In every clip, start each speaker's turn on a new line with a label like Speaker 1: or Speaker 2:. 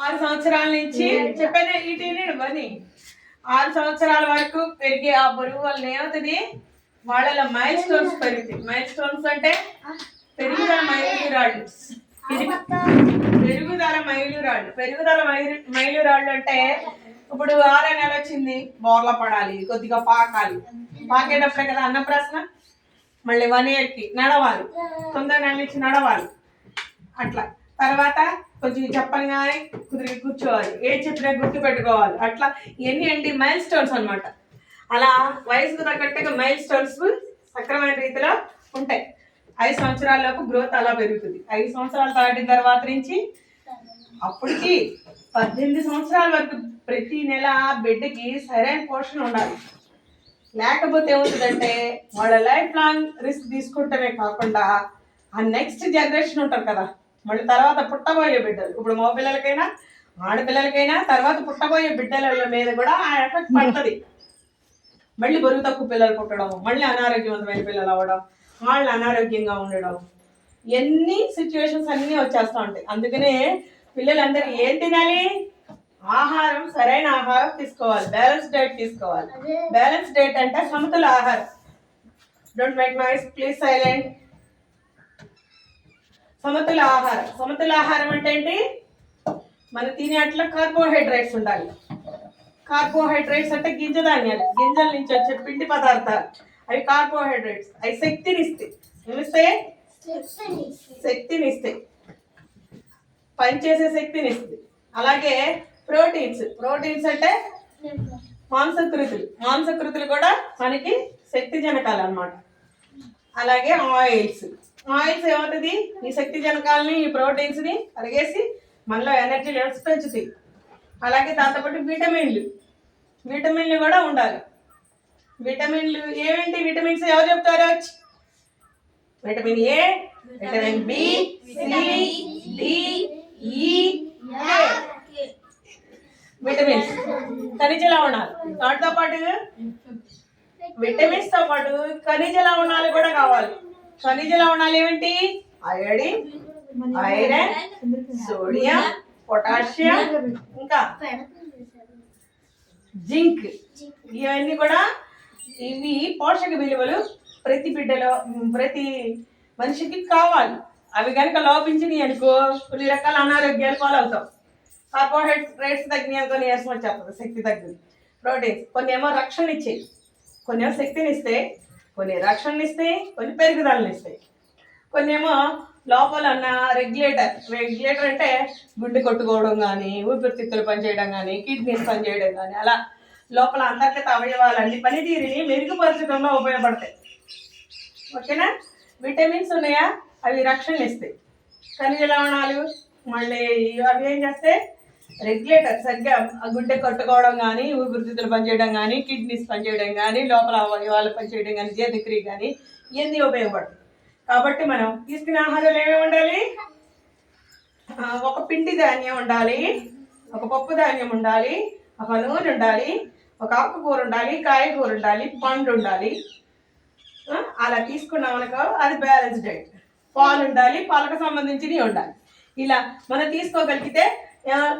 Speaker 1: 6 సంవత్సరాల నుంచి చెప్పానే ఇటు బని 6 సంవత్సరాల వరకు పెరిగే ఆ బరువు వల్ల ఏమవుతుంది, వాళ్ళలో మైల్ స్టోన్స్ పెరుగుతాయి. మైల్ స్టోన్స్ అంటే పెరుగుదల మైలురాళ్ళు. పెరుగుదల మైలురాళ్ళు అంటే ఇప్పుడు 6 నెల వచ్చింది, బోర్ల పడాలి, కొద్దిగా పాకాలి. పాకేటప్పుడే కదా అన్నప్రాసన. మళ్ళీ 1 ఇయర్కి నడవాలి, 9 నెలల నుంచి నడవాలి. అట్లా తర్వాత కొంచెం చెప్పగానే కుదిరి కూర్చోవాలి, ఏ చెప్పినా గుర్తు పెట్టుకోవాలి. అట్లా ఇవన్నీ ఏంటి మైల్ స్టోన్స్ అనమాట. అలా వయసుకు తగ్గట్టుగా మైల్ స్టోన్స్ సక్రమైన రీతిలో ఉంటాయి. 5 సంవత్సరాలలోపు గ్రోత్ అలా పెరుగుతుంది. 5 సంవత్సరాలు దాటిన తర్వాత నుంచి అప్పటికి 18 సంవత్సరాల వరకు ప్రతి నెల బిడ్డకి సరైన పోషణ ఉండాలి. లేకపోతే ఏమవుతుందంటే వాళ్ళ లైఫ్ లాంగ్ రిస్క్ తీసుకుంటమే కాకుండా ఆ నెక్స్ట్ జనరేషన్ ఉంటారు కదా, మళ్ళీ తర్వాత పుట్టబోయే బిడ్డలు, ఇప్పుడు మగ పిల్లలకైనా ఆడపిల్లలకైనా తర్వాత పుట్టబోయే బిడ్డల మీద కూడా ఆ ఎఫెక్ట్ పడుతుంది. మళ్ళీ బరువు తక్కువ పిల్లలు పుట్టడం, మళ్ళీ అనారోగ్యవంతమైన పిల్లలు అవ్వడం, వాళ్ళు అనారోగ్యంగా ఉండడం, ఎన్ని సిచ్యువేషన్స్ అన్నీ వచ్చేస్తూ ఉంటాయి. అందుకనే పిల్లలందరూ ఏం తినాలి, ఆహారం సరైన ఆహారం తీసుకోవాలి, బ్యాలెన్స్ డైట్ తీసుకోవాలి. బ్యాలెన్స్ డైట్ అంటే సమతుల ఆహారం. Don't make noise, please silent. సమతుల ఆహారం. సమతుల ఆహారం అంటే ఏంటి, మనం తినే అట్లా కార్బోహైడ్రేట్స్ ఉండాలి. కార్బోహైడ్రేట్స్ అంటే గింజధాన్యాలు, గింజల నుంచి వచ్చే పిండి పదార్థాలు, అవి కార్బోహైడ్రేట్స్. అవి శక్తినిస్తాయి. ఏమిస్తాయి? శక్తినిస్తాయి, పనిచేసే శక్తినిస్తాయి. అలాగే ప్రోటీన్స్. ప్రోటీన్స్ అంటే మాంసకృతులు. మాంసకృతులు కూడా మనకి శక్తి జనకాలు అన్నమాట. అలాగే ఆయిల్స్. ఆయిల్స్ ఏమవుతుంది, ఈ శక్తి జనకాలని, ఈ ప్రోటీన్స్ని అరిగేసి మనలో ఎనర్జీ లెవెల్స్ పెంచుతాయి. అలాగే దాంతోపాటు విటమిన్లు. విటమిన్లు కూడా ఉండాలి. విటమిన్లు ఏమేంటి? విటమిన్స్ ఎవరు చెప్తారు? Vitamin A, vitamin B, C, D, E, K vitamins, ఖనిజ లవణాలు. వాటితో పాటు విటమిన్స్ తో పాటు ఖనిజ లవణాలు కూడా కావాలి. ఖనిజ లవణాలు ఏమిటి? అయోడిన్, ఐరన్, సోడియం, పొటాషియం, ఇంకా జింక్. ఇవన్నీ కూడా ఇవి పోషక విలువలు ప్రతి బిడ్డలో, ప్రతి మనిషికి కావాలి. అవి కనుక లోపించినాయి అనుకో కొన్ని రకాల అనారోగ్యాలు పాలవుతాం. కార్బోహైడ్రేట్స్ తగ్గినాయి అనుకో నీరసం వచ్చేస్తుంది, శక్తి తగ్గింది. ప్రోటీన్స్ కొన్ని ఏమో రక్షణ ఇచ్చాయి, కొన్ని ఏమో శక్తిని ఇస్తాయి, కొన్ని రక్షణ ఇస్తాయి, కొన్ని పెరుగుదలను ఇస్తాయి. కొన్ని ఏమో లోపల ఉన్న రెగ్యులేటర్ అంటే గుండె కొట్టుకోవడం కానీ, ఊపిరితిత్తులు పనిచేయడం కానీ, కిడ్నీస్ పనిచేయడం కానీ, అలా లోపల అంతర్గత అవయవాలన్నీ పనితీరుని మెరుగుపరచడంలో ఉపయోగపడతాయి. ఓకేనా? విటమిన్స్ ఉన్నాయా, అవి రక్షణ ఇస్తాయి. ఖనిజ లవణాలు మళ్ళీ అవి ఏం చేస్తే రెగ్యులేటర్, సరిగ్గా గుండె కొట్టుకోవడం కానీ, ఊపిరితిత్తులు పనిచేయడం కానీ, కిడ్నీస్ పనిచేయడం కానీ, లోపల అవయవాలు పనిచేయడం కానీ, జీర్ణక్రియ కానీ ఇవన్నీ ఉపయోగపడతాయి. కాబట్టి మనం తీసుకునే ఆహారాలు ఏమేమి ఉండాలి? ఒక పిండి ధాన్యం ఉండాలి, ఒక పప్పు ధాన్యం ఉండాలి, ఒక నూనె ఉండాలి, ఒక ఆకుకూర ఉండాలి, కాయగూర ఉండాలి, పండు ఉండాలి. అలా తీసుకున్నాం అనుకో అది బ్యాలెన్స్ డైట్. పాలు ఉండాలి, పాలకు సంబంధించినవి ఉండాలి. ఇలా మనం తీసుకోగలిగితే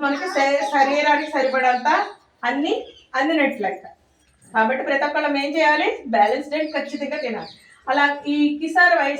Speaker 1: మనకి శరీరానికి సరిపడంత అన్ని అందినట్లు లెక్క. కాబట్టి ప్రతి ఒక్కళ్ళం ఏం చేయాలి? బ్యాలెన్స్ డైట్ ఖచ్చితంగా తినాలి. అలా ఈ కిసార్ వయసు